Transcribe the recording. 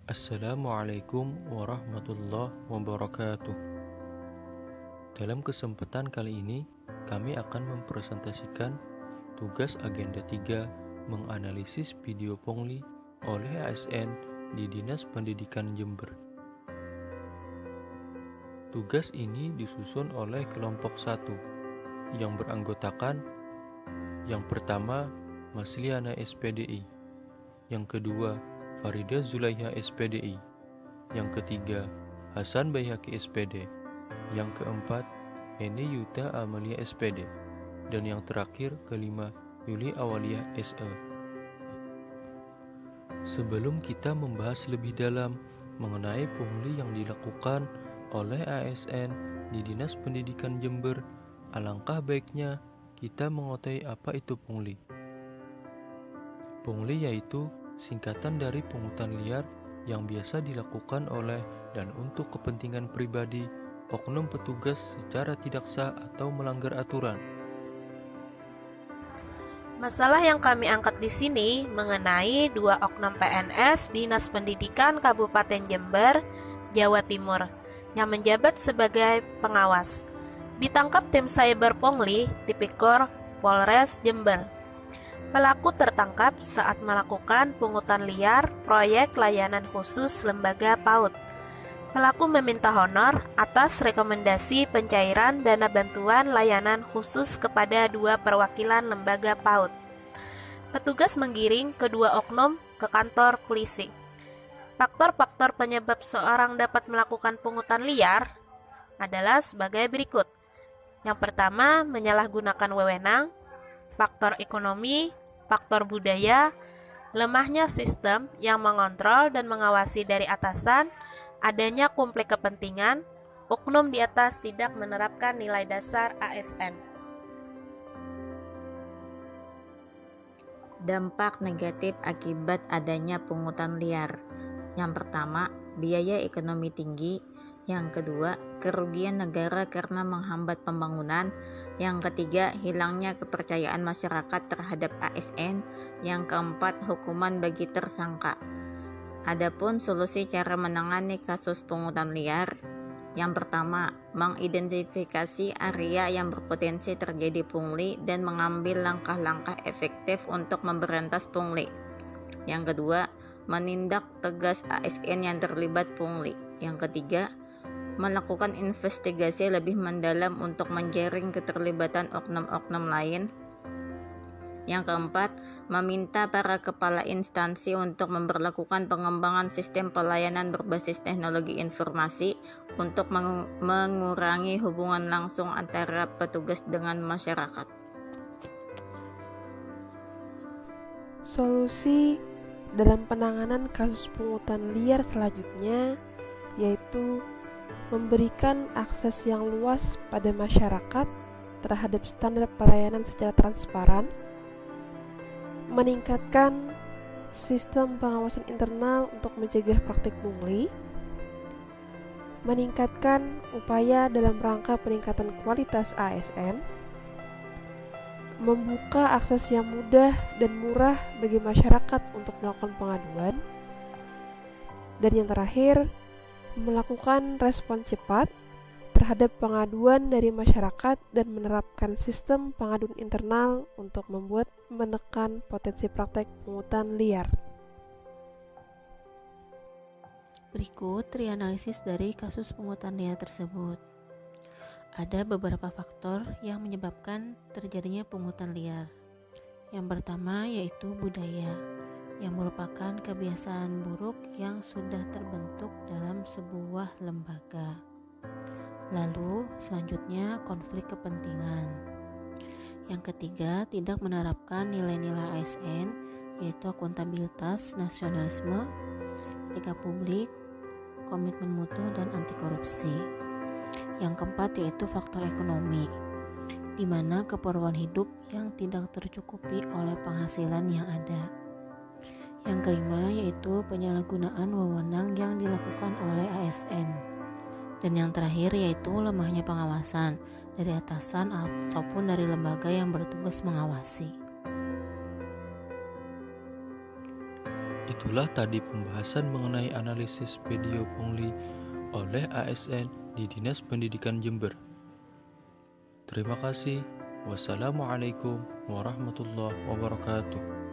Assalamualaikum warahmatullahi wabarakatuh. Dalam kesempatan kali ini, kami akan mempresentasikan tugas agenda 3 menganalisis video Pungli oleh ASN di Dinas Pendidikan Jember. Tugas ini disusun oleh kelompok 1 yang beranggotakan yang pertama Masliana SPDI, yang kedua Farida Zulaiha SPDI, yang ketiga Hasan Baihaqi SPD, yang keempat Eni Yuta Amalia SPD, dan yang terakhir kelima Yuli Awaliyah SE. Sebelum kita membahas lebih dalam mengenai pungli yang dilakukan oleh ASN di Dinas Pendidikan Jember, alangkah baiknya kita mengetahui apa itu pungli. Pungli yaitu singkatan dari pungutan liar yang biasa dilakukan oleh dan untuk kepentingan pribadi oknum petugas secara tidak sah atau melanggar aturan. Masalah yang kami angkat di sini mengenai dua oknum PNS Dinas Pendidikan Kabupaten Jember, Jawa Timur, yang menjabat sebagai pengawas. Ditangkap tim Cyber Pungli Tipikor Polres Jember. Pelaku tertangkap saat melakukan pungutan liar proyek layanan khusus lembaga PAUD. Pelaku meminta honor atas rekomendasi pencairan dana bantuan layanan khusus kepada dua perwakilan lembaga PAUD. Petugas menggiring kedua oknum ke kantor polisi. Faktor-faktor penyebab seorang dapat melakukan pungutan liar adalah sebagai berikut. Yang pertama, menyalahgunakan wewenang, faktor ekonomi, faktor budaya, lemahnya sistem yang mengontrol dan mengawasi dari atasan, adanya konflik kepentingan, oknum di atas tidak menerapkan nilai dasar ASN. Dampak negatif akibat adanya pungutan liar. Yang pertama, biaya ekonomi tinggi. Yang kedua, kerugian negara karena menghambat pembangunan. Yang ketiga, hilangnya kepercayaan masyarakat terhadap ASN. Yang keempat, hukuman bagi tersangka. Adapun solusi cara menangani kasus pungutan liar. Yang pertama, mengidentifikasi area yang berpotensi terjadi pungli dan mengambil langkah-langkah efektif untuk memberantas pungli. Yang kedua, menindak tegas ASN yang terlibat pungli. Yang ketiga, melakukan investigasi lebih mendalam untuk menjaring keterlibatan oknum-oknum lain. Yang keempat, meminta para kepala instansi untuk memberlakukan pengembangan sistem pelayanan berbasis teknologi informasi untuk mengurangi hubungan langsung antara petugas dengan masyarakat. Solusi dalam penanganan kasus pungutan liar selanjutnya yaitu memberikan akses yang luas pada masyarakat terhadap standar pelayanan secara transparan, meningkatkan sistem pengawasan internal untuk mencegah praktik pungli, meningkatkan upaya dalam rangka peningkatan kualitas ASN, membuka akses yang mudah dan murah bagi masyarakat untuk melakukan pengaduan, dan yang terakhir, melakukan respon cepat terhadap pengaduan dari masyarakat dan menerapkan sistem pengaduan internal untuk menekan potensi praktek pungutan liar. Berikut reanalisis dari kasus pungutan liar tersebut. Ada beberapa faktor yang menyebabkan terjadinya pungutan liar. Yang pertama yaitu budaya, yang merupakan kebiasaan buruk yang sudah terbentuk dalam sebuah lembaga. Lalu selanjutnya konflik kepentingan. Yang ketiga, tidak menerapkan nilai-nilai ASN, yaitu akuntabilitas, nasionalisme, etika publik, komitmen mutu, dan anti korupsi. Yang keempat yaitu faktor ekonomi, di mana keperluan hidup yang tidak tercukupi oleh penghasilan yang ada. Yang kelima yaitu penyalahgunaan wewenang yang dilakukan oleh ASN. Dan yang terakhir yaitu lemahnya pengawasan dari atasan ataupun dari lembaga yang bertugas mengawasi. Itu Itulah tadi pembahasan mengenai analisis video pungli oleh ASN di Dinas Pendidikan Jember. Terima kasih. Wassalamualaikum warahmatullahi wabarakatuh.